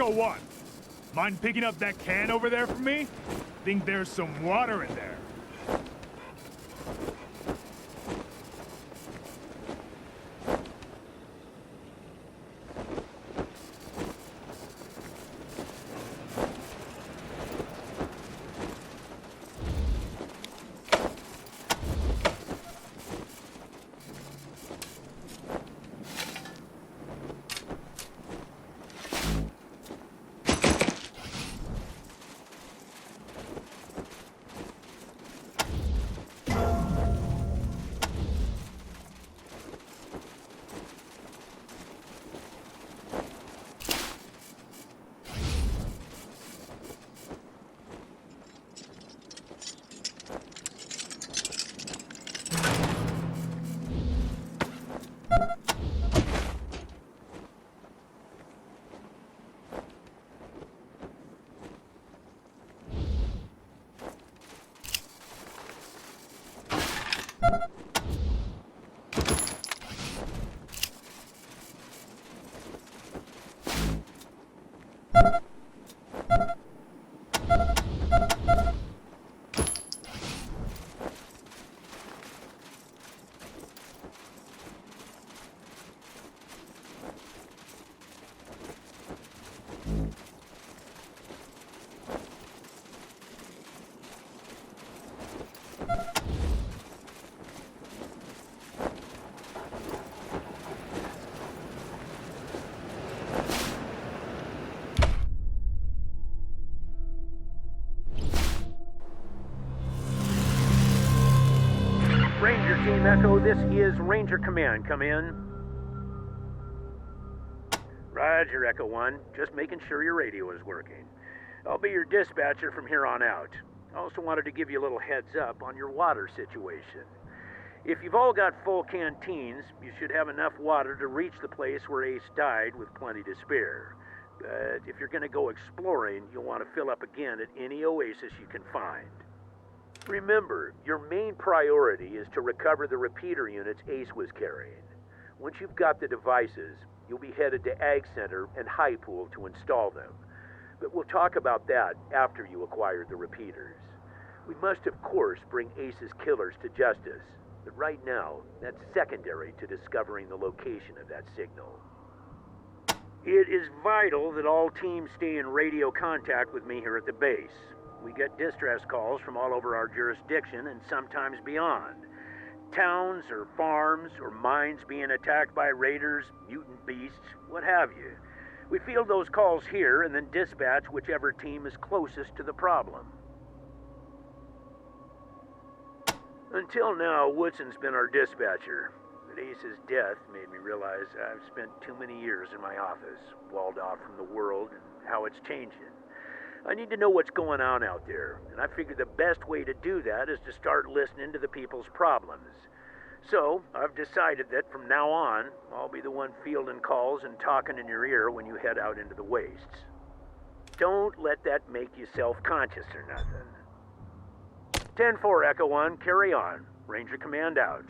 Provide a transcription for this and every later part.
Echo 1. Mind picking up that can over there for me? Think there's some water in there. Ranger Team Echo, this is Ranger Command. Come in. Roger, Echo 1. Just making sure your radio is working. I'll be your dispatcher from here on out. I also wanted to give you a little heads up on your water situation. If you've all got full canteens, you should have enough water to reach the place where Ace died with plenty to spare. But if you're going to go exploring, you'll want to fill up again at any oasis you can find. Remember, your main priority is to recover the repeater units Ace was carrying. Once you've got the devices, you'll be headed to Ag Center and High Pool to install them. But we'll talk about that after you acquire the repeaters. We must, of course, bring Ace's killers to justice. But right now, that's secondary to discovering the location of that signal. It is vital that all teams stay in radio contact with me here at the base. We get distress calls from all over our jurisdiction and sometimes beyond. Towns or farms or mines being attacked by raiders, mutant beasts, what have you. We field those calls here and then dispatch whichever team is closest to the problem. Until now, Woodson's been our dispatcher. But Ace's death made me realize I've spent too many years in my office, walled off from the world and how it's changing. I need to know what's going on out there, and I figured the best way to do that is to start listening to the people's problems. So, I've decided that from now on, I'll be the one fielding calls and talking in your ear when you head out into the wastes. Don't let that make you self-conscious or nothing. 10-4, Echo 1, carry on. Ranger Command out.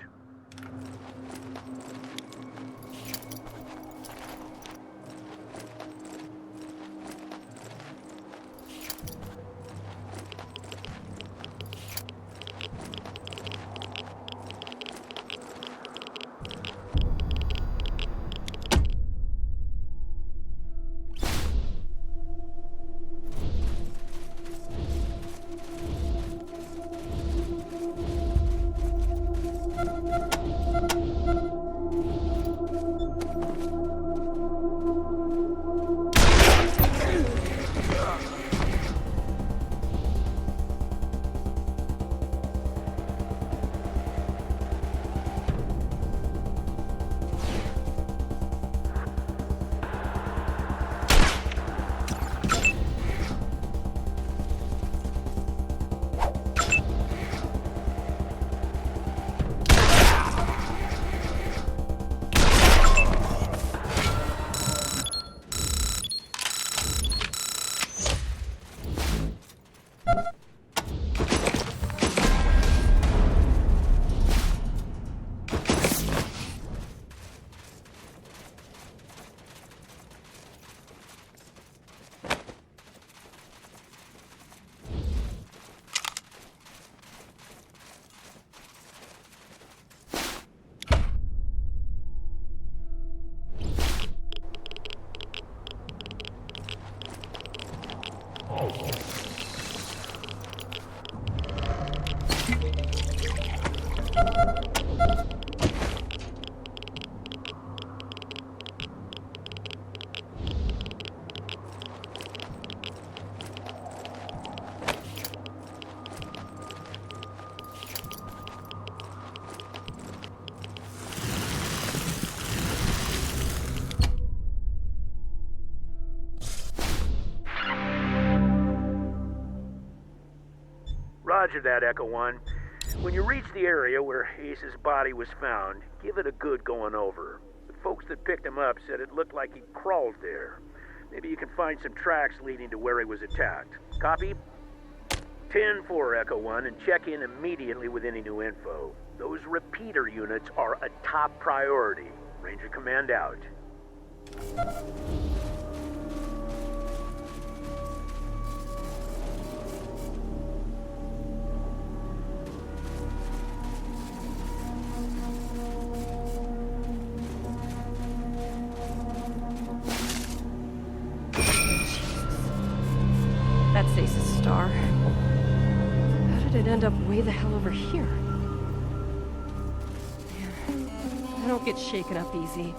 Roger that, Echo 1. When you reach the area where Ace's body was found, give it a good going over. The folks that picked him up said it looked like he crawled there. Maybe you can find some tracks leading to where he was attacked. Copy? 10-4, Echo 1, and check in immediately with any new info. Those repeater units are a top priority. Ranger Command out. That's Ace's star. How did it end up way the hell over here? Man, I don't get shaken up easy.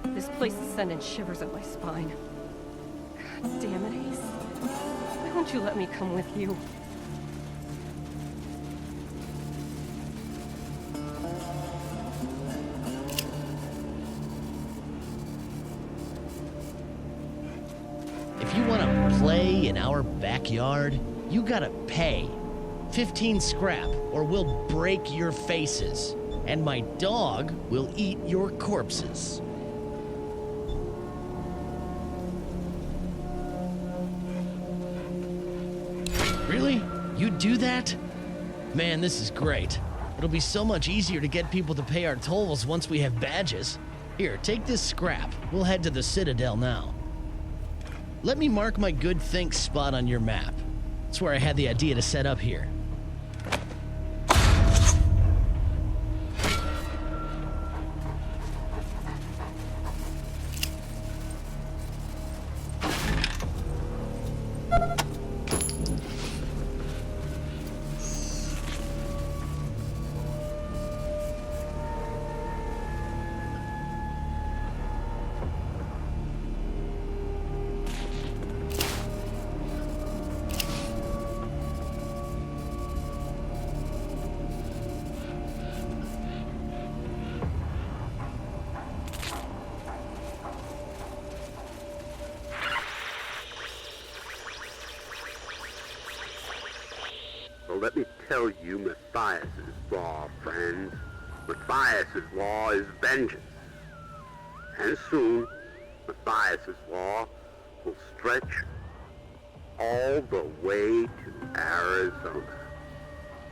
This place is sending shivers up my spine. God damn it, Ace. Why won't you let me come with you? If you want to play in our backyard, you gotta pay. 15 scrap, or we'll break your faces. And my dog will eat your corpses. Really? You'd do that? Man, this is great. It'll be so much easier to get people to pay our tolls once we have badges. Here, take this scrap. We'll head to the Citadel now. Let me mark my good think spot on your map. That's where I had the idea to set up here. Well, let me tell you Matthias's law, friends. Matthias's law is vengeance. And soon, Matthias's law will stretch all the way to Arizona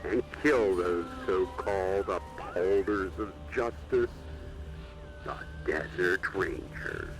and kill those so-called upholders of justice, the Desert Rangers.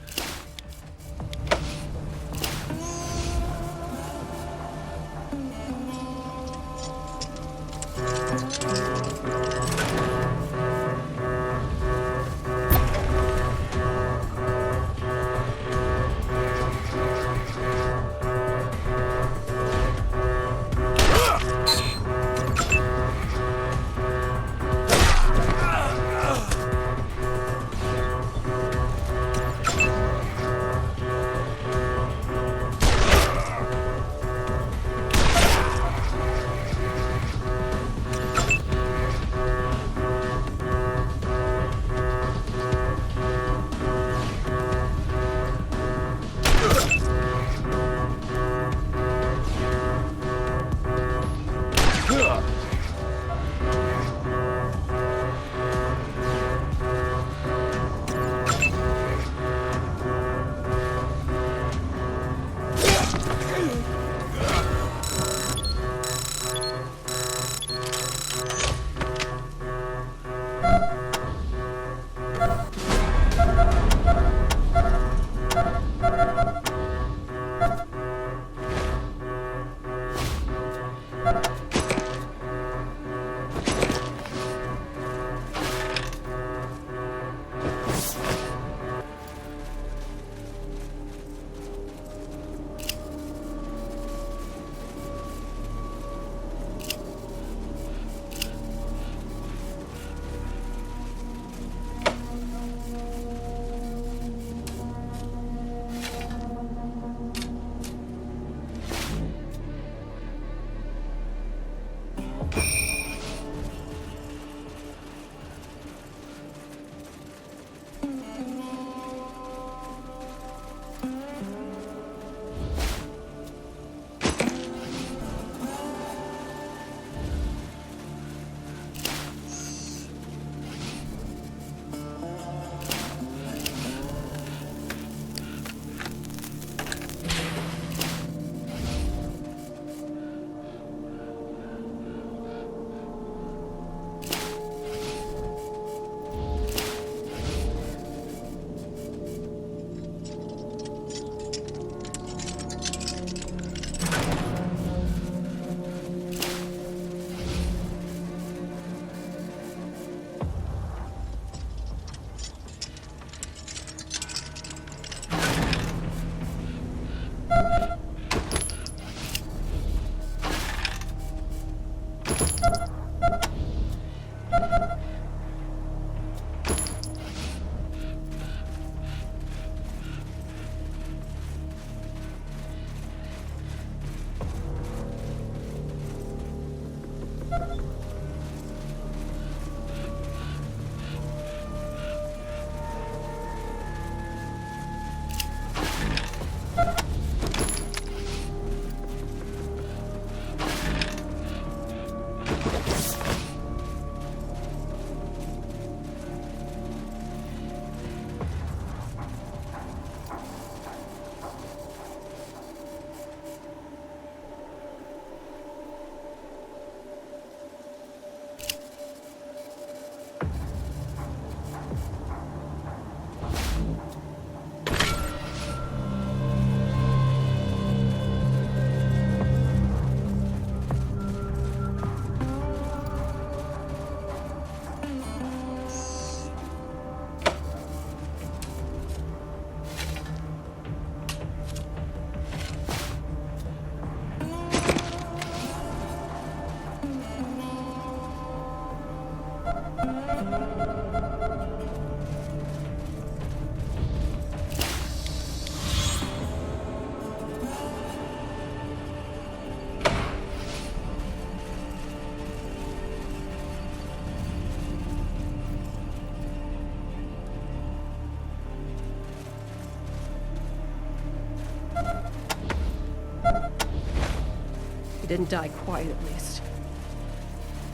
He didn't die quiet, at least.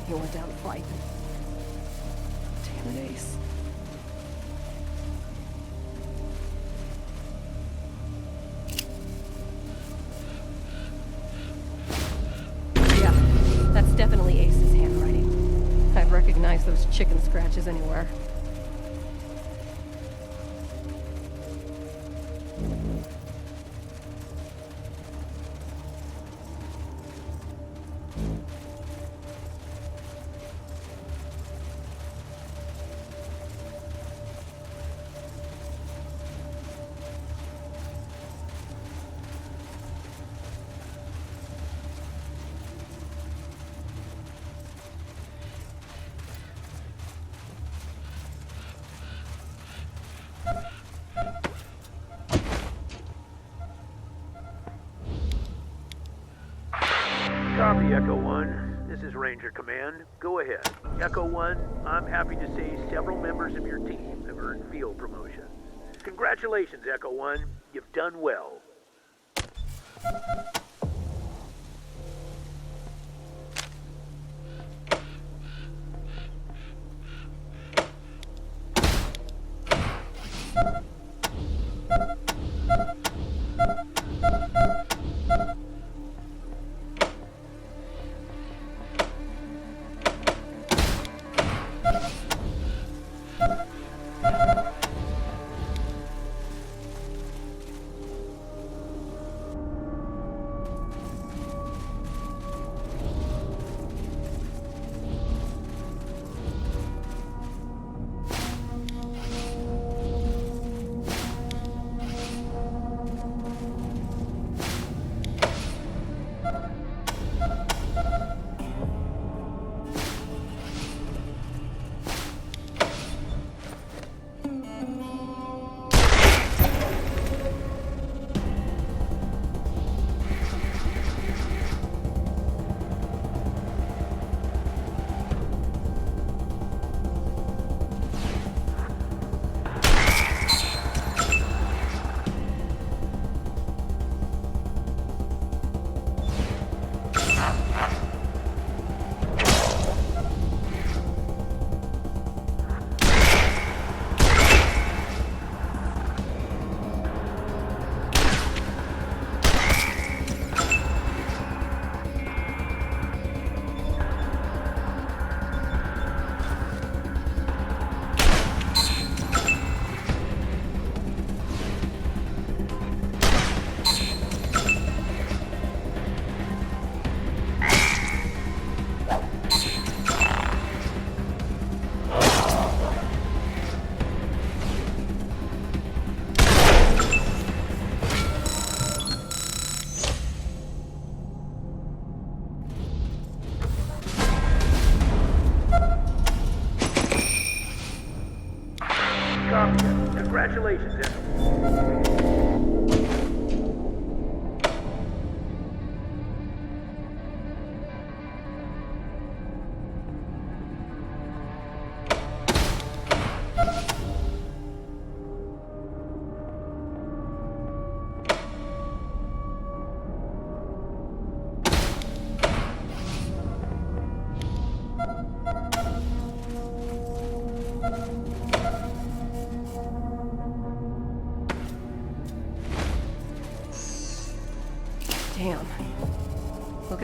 He went down fighting. Damn it, Ace. Yeah, that's definitely Ace's handwriting. I'd recognize those chicken scratches anywhere. Copy, Echo 1. This is Ranger Command. Go ahead. Echo 1, I'm happy to say several members of your team have earned field promotions. Congratulations, Echo 1. You've done well. Congratulations, Echo.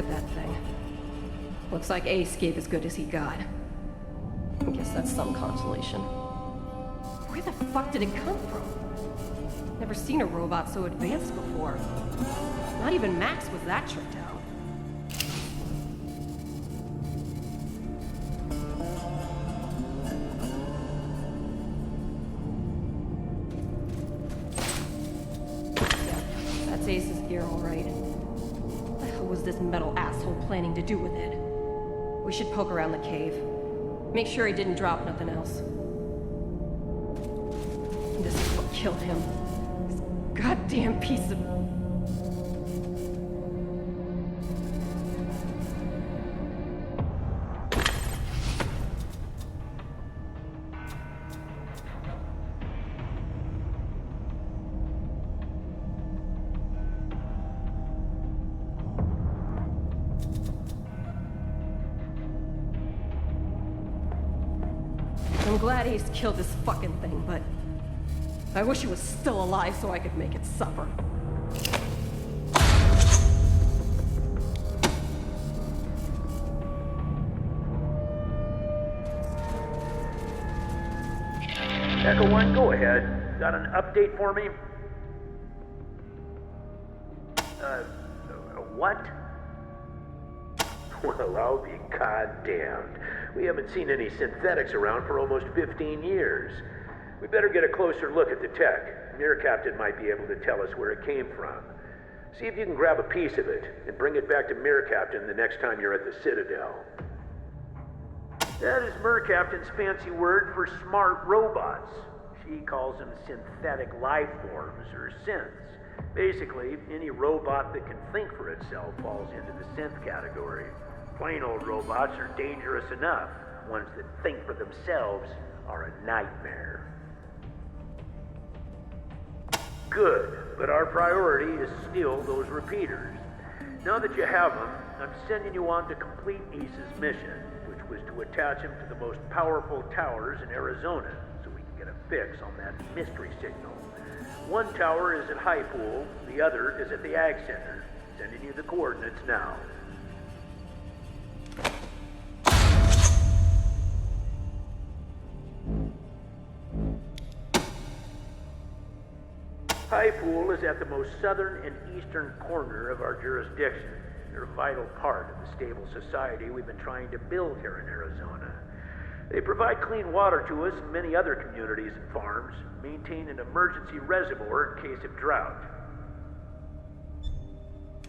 at that thing. Looks like Ace gave as good as he got. I guess that's some consolation. Where the fuck did it come from? Never seen a robot so advanced before. Not even Max was that tricked out. That's Ace's gear, all right. What the hell was this metal asshole planning to do with it? We should poke around the cave. Make sure he didn't drop nothing else. This is what killed him. This goddamn piece of... I'm glad Ace killed this fucking thing, but I wish he was still alive so I could make it suffer. Echo 1, go ahead. Got an update for me? What? Well, I'll be goddamned. We haven't seen any synthetics around for almost 15 years. We better get a closer look at the tech. Mirror Captain might be able to tell us where it came from. See if you can grab a piece of it and bring it back to Mirror Captain the next time you're at the Citadel. That is Mirror Captain's fancy word for smart robots. She calls them synthetic life forms, or synths. Basically, any robot that can think for itself falls into the synth category. Plain old robots are dangerous enough. Ones that think for themselves are a nightmare. Good, but our priority is still those repeaters. Now that you have them, I'm sending you on to complete Ace's mission, which was to attach him to the most powerful towers in Arizona, so we can get a fix on that mystery signal. One tower is at High Pool, the other is at the Ag Center. Sending you the coordinates now. High Pool is at the most southern and eastern corner of our jurisdiction. They're a vital part of the stable society we've been trying to build here in Arizona. They provide clean water to us and many other communities and farms, maintain an emergency reservoir in case of drought.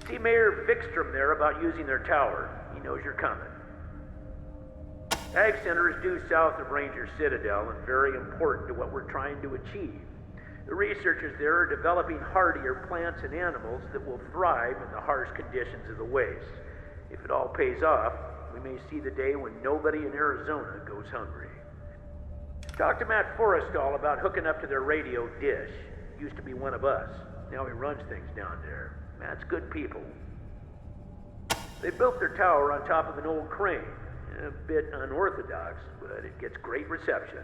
See Mayor Vikstrom there about using their tower. He knows you're coming. Ag Center is due south of Ranger Citadel and very important to what we're trying to achieve. The researchers there are developing hardier plants and animals that will thrive in the harsh conditions of the waste. If it all pays off, we may see the day when nobody in Arizona goes hungry. Talk to Matt Forrestal about hooking up to their radio dish. Used to be one of us. Now he runs things down there. Matt's good people. They built their tower on top of an old crane. A bit unorthodox, but it gets great reception.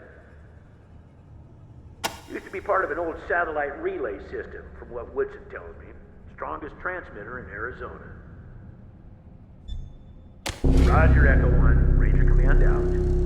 Used to be part of an old satellite relay system, from what Woodson tells me. Strongest transmitter in Arizona. Roger, Echo 1. Ranger Command out.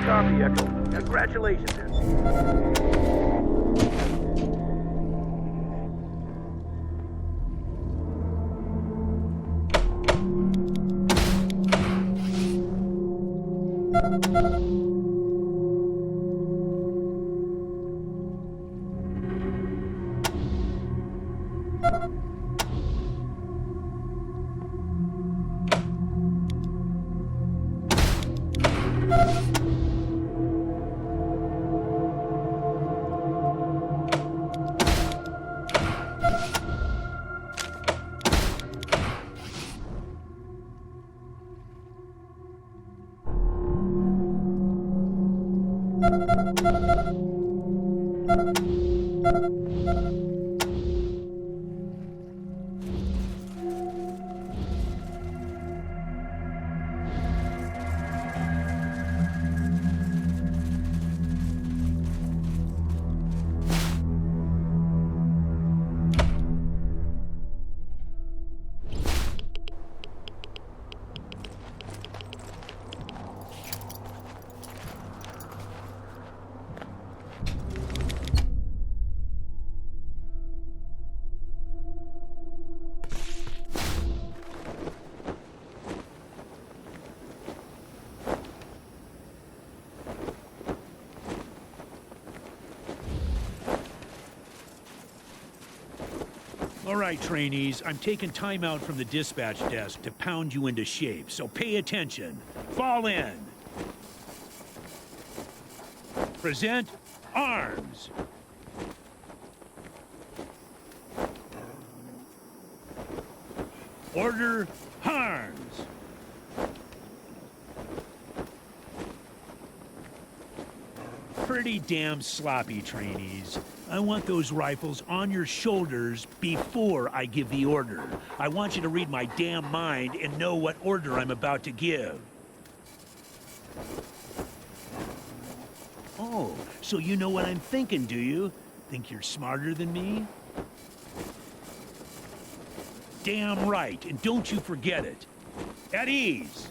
Copy, Echo. Congratulations. All right, trainees, I'm taking time out from the dispatch desk to pound you into shape, so pay attention. Fall in. Present arms. Order arms. Pretty damn sloppy, trainees. I want those rifles on your shoulders before I give the order. I want you to read my damn mind and know what order I'm about to give. Oh, so you know what I'm thinking, do you? Think you're smarter than me? Damn right, and don't you forget it. At ease.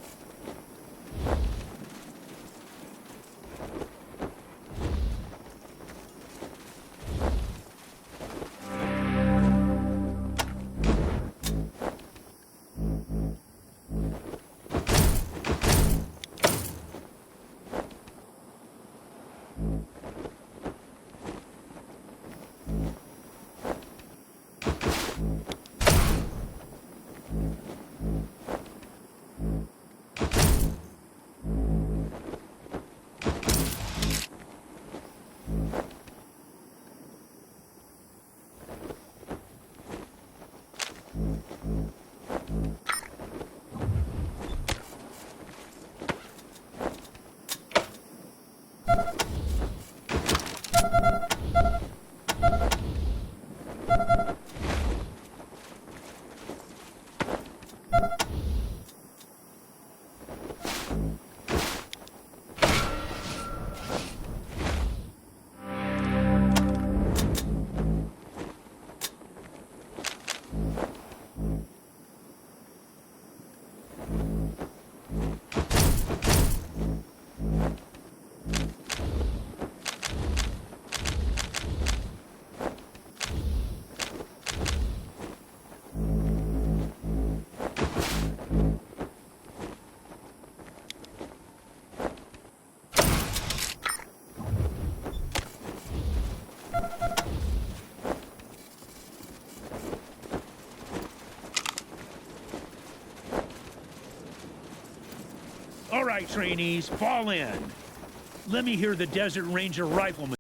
All right, trainees, fall in. Let me hear the Desert Ranger rifleman.